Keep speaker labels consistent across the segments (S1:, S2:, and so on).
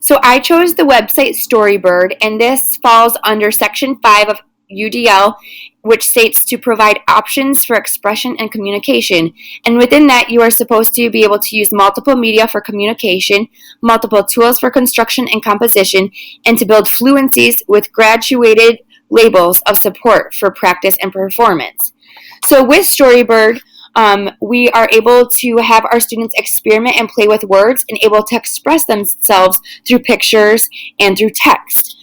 S1: So I chose the website Storybird, and this falls under Section 5 of UDL, which states to provide options for expression and communication. And within that, you are supposed to be able to use multiple media for communication, multiple tools for construction and composition, and to build fluencies with graduated labels of support for practice and performance. So with Storybird, we are able to have our students experiment and play with words and able to express themselves through pictures and through text.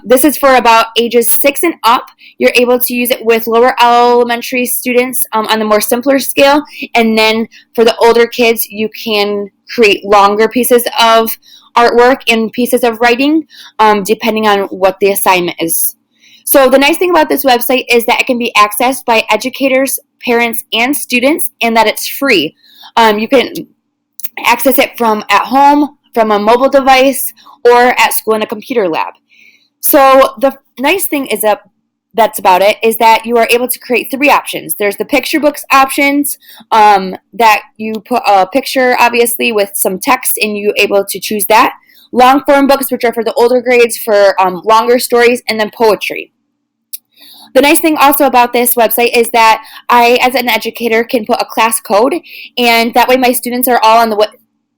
S1: This is for about ages 6 and up. You're able to use it with lower elementary students on the more simpler scale. And then for the older kids, you can create longer pieces of artwork and pieces of writing, depending on what the assignment is. So the nice thing about this website is that it can be accessed by educators, parents, and students, and that it's free. You can access it from at home, from a mobile device, or at school in a computer lab. So the nice thing is that's about it is that you are able to create 3 options. There's the picture books options that you put a picture, obviously, with some text, and you're able to choose that. Long form books, which are for the older grades for longer stories, and then poetry. The nice thing also about this website is that I, as an educator, can put a class code, and that way my students are all on the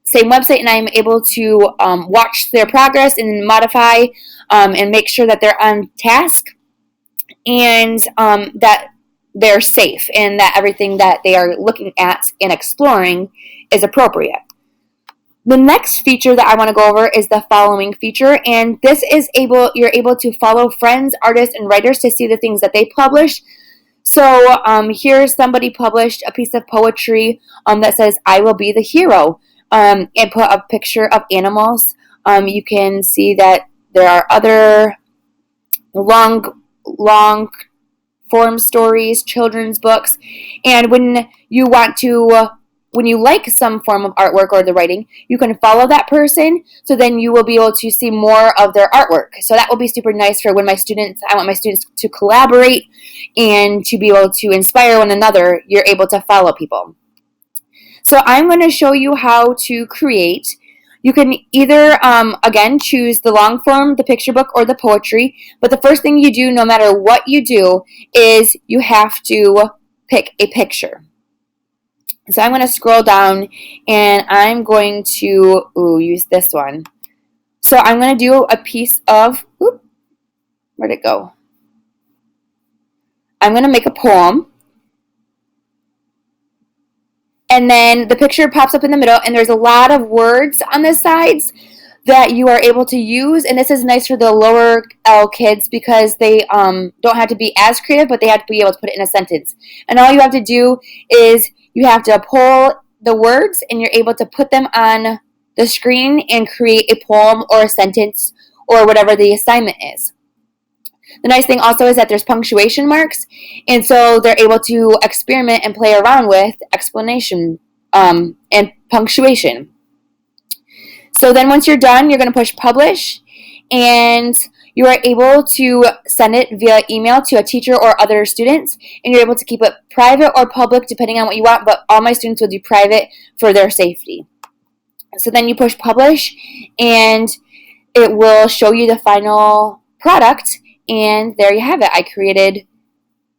S1: same website, and I'm able to watch their progress and modify and make sure that they're on task and that they're safe and that everything that they are looking at and exploring is appropriate. The next feature that I want to go over is the following feature, and this is you're able to follow friends, artists, and writers to see the things that they publish. So here somebody published a piece of poetry that says, "I will be the hero," and put a picture of animals. You can see that there are other long form stories, children's books, and when you like some form of artwork or the writing, you can follow that person, so then you will be able to see more of their artwork. So that will be super nice for when I want my students to collaborate and to be able to inspire one another. You're able to follow people. So I'm going to show you how to create. You can either, again, choose the long form, the picture book, or the poetry. But the first thing you do, no matter what you do, is you have to pick a picture. So I'm going to scroll down, and I'm going to use this one. So I'm going to do a piece of, where'd it go? I'm going to make a poem. And then the picture pops up in the middle, and there's a lot of words on the sides that you are able to use. And this is nice for the lower L kids because they don't have to be as creative, but they have to be able to put it in a sentence. And all you have to do is you have to pull the words, and you're able to put them on the screen and create a poem or a sentence or whatever the assignment is. The nice thing also is that there's punctuation marks, and so they're able to experiment and play around with explanation and punctuation. So then once you're done, you're going to push publish, and you are able to send it via email to a teacher or other students, and you're able to keep it private or public depending on what you want, but all my students will do private for their safety. So then you push publish, and it will show you the final product, and there you have it. I created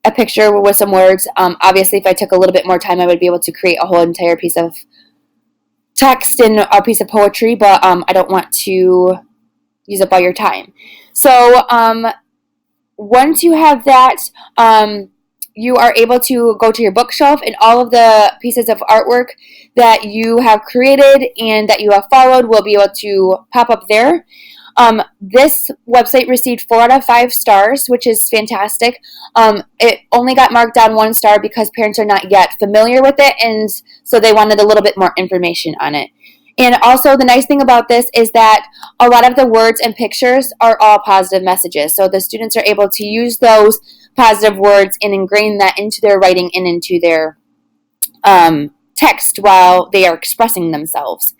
S1: a picture with some words. Obviously, if I took a little bit more time, I would be able to create a whole entire piece of text and a piece of poetry, but I don't want to use up all your time. So once you have that, you are able to go to your bookshelf, and all of the pieces of artwork that you have created and that you have followed will be able to pop up there. This website received 4 out of 5 stars, which is fantastic. It only got marked down 1 star because parents are not yet familiar with it, and so they wanted a little bit more information on it. And also the nice thing about this is that a lot of the words and pictures are all positive messages. So the students are able to use those positive words and ingrain that into their writing and into their text while they are expressing themselves.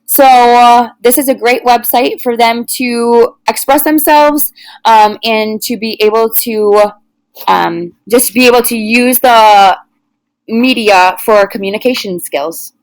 S1: So this is a great website for them to express themselves and to be able to just be able to use the media for communication skills.